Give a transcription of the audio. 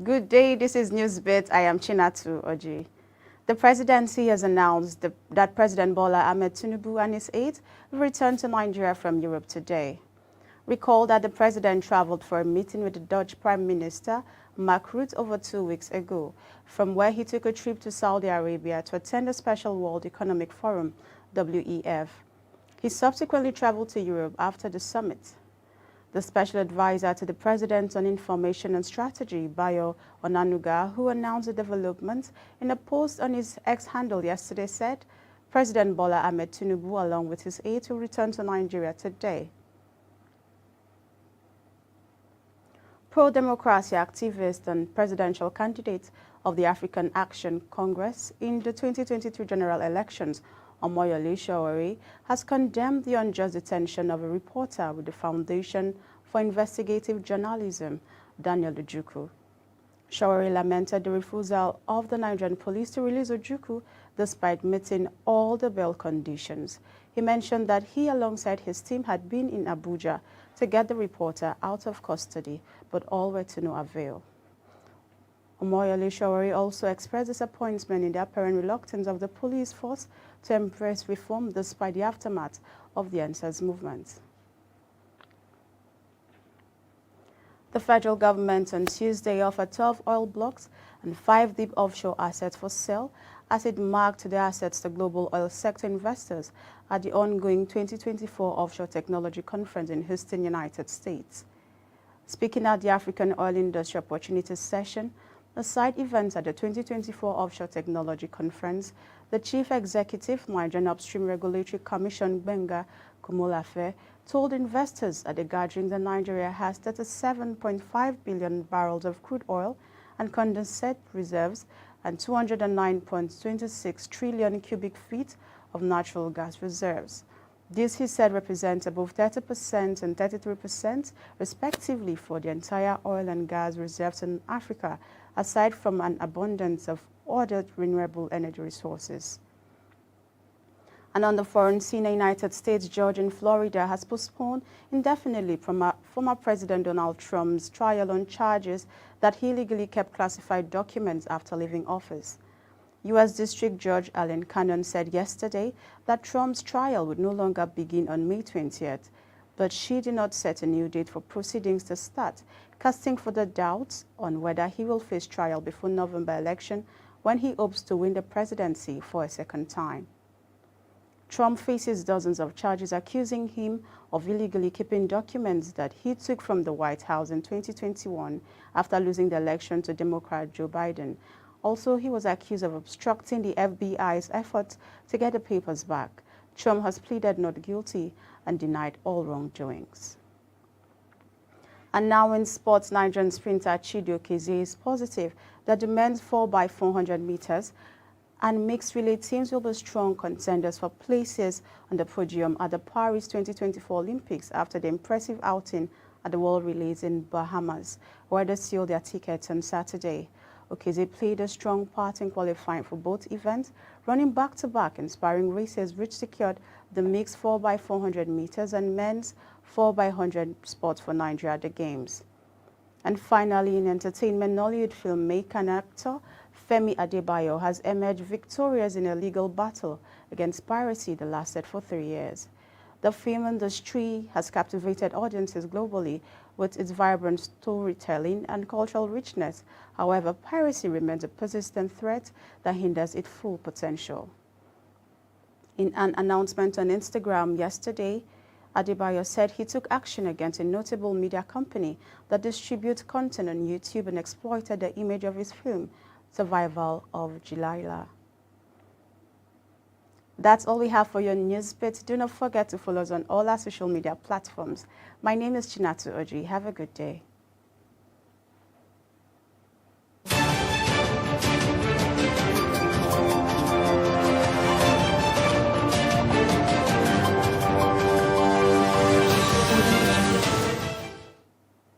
Good day, this is Newsbit. I am Chinatu Oji. The presidency has announced that President Bola Ahmed Tinubu and his aides will return to Nigeria from Europe today. Recall that the president traveled for a meeting with the Dutch Prime Minister Mark Rutte over 2 weeks ago, from where he took a trip to Saudi Arabia to attend the Special World Economic Forum, WEF. He subsequently traveled to Europe after the summit. The special advisor to the President on Information and Strategy, Bayo Onanuga, who announced the development in a post on his X handle yesterday, said President Bola Ahmed Tinubu, along with his aides, will return to Nigeria today. Pro-democracy activist and presidential candidate of the African Action Congress in the 2023 general elections, Omoyole Sowore, has condemned the unjust detention of a reporter with the Foundation for Investigative Journalism, Daniel Ojukwu. Sowore lamented the refusal of the Nigerian police to release Ojukwu despite meeting all the bail conditions. He mentioned that he, alongside his team, had been in Abuja to get the reporter out of custody, but all were to no avail. Omoyole Sowore also expressed disappointment in the apparent reluctance of the police force to embrace reform despite the aftermath of the NSAS movement. The federal government on Tuesday offered 12 oil blocks and 5 deep offshore assets for sale as it marked the assets to global oil sector investors at the ongoing 2024 Offshore Technology Conference in Houston, United States. Speaking at the African Oil Industry Opportunities Session, a side event at the 2024 Offshore Technology Conference, the Chief Executive, Nigerian Upstream Regulatory Commission, Gbenga Komolafe, told investors at the gathering that Nigeria has 37.5 billion barrels of crude oil and condensate reserves and 209.26 trillion cubic feet of natural gas reserves. This, he said, represents above 30% and 33% respectively for the entire oil and gas reserves in Africa, aside from an abundance of other renewable energy resources. And on the foreign scene, the United States judge in Florida has postponed indefinitely former President Donald Trump's trial on charges that he illegally kept classified documents after leaving office. U.S. District Judge Alan Cannon said yesterday that Trump's trial would no longer begin on May 20th, but she did not set a new date for proceedings to start, casting further doubts on whether he will face trial before November election when he hopes to win the presidency for a second time. Trump faces dozens of charges accusing him of illegally keeping documents that he took from the White House in 2021 after losing the election to Democrat Joe Biden. Also, he was accused of obstructing the FBI's efforts to get the papers back. Trump has pleaded not guilty and denied all wrongdoings. And now in sports, Nigerian sprinter Chidi Okezie is positive that the men's 4x400 meters and mixed relay teams will be strong contenders for places on the podium at the Paris 2024 Olympics after the impressive outing at the World Relays in Bahamas, where they sealed their tickets on Saturday. Okezie played a strong part in qualifying for both events, running back-to-back inspiring races which secured the mixed 4x400 meters and men's 4x100 spots for Nigeria at the Games. And finally, in entertainment, Nollywood filmmaker and actor Femi Adebayo has emerged victorious in a legal battle against piracy that lasted for 3 years. The film industry has captivated audiences globally with its vibrant storytelling and cultural richness. However, piracy remains a persistent threat that hinders its full potential. In an announcement on Instagram yesterday, Adebayo said he took action against a notable media company that distributes content on YouTube and exploited the image of his film, Survival of Jalila. That's all we have for your Newsbit. Do not forget to follow us on all our social media platforms. My name is Chinatu Oji. Have a good day.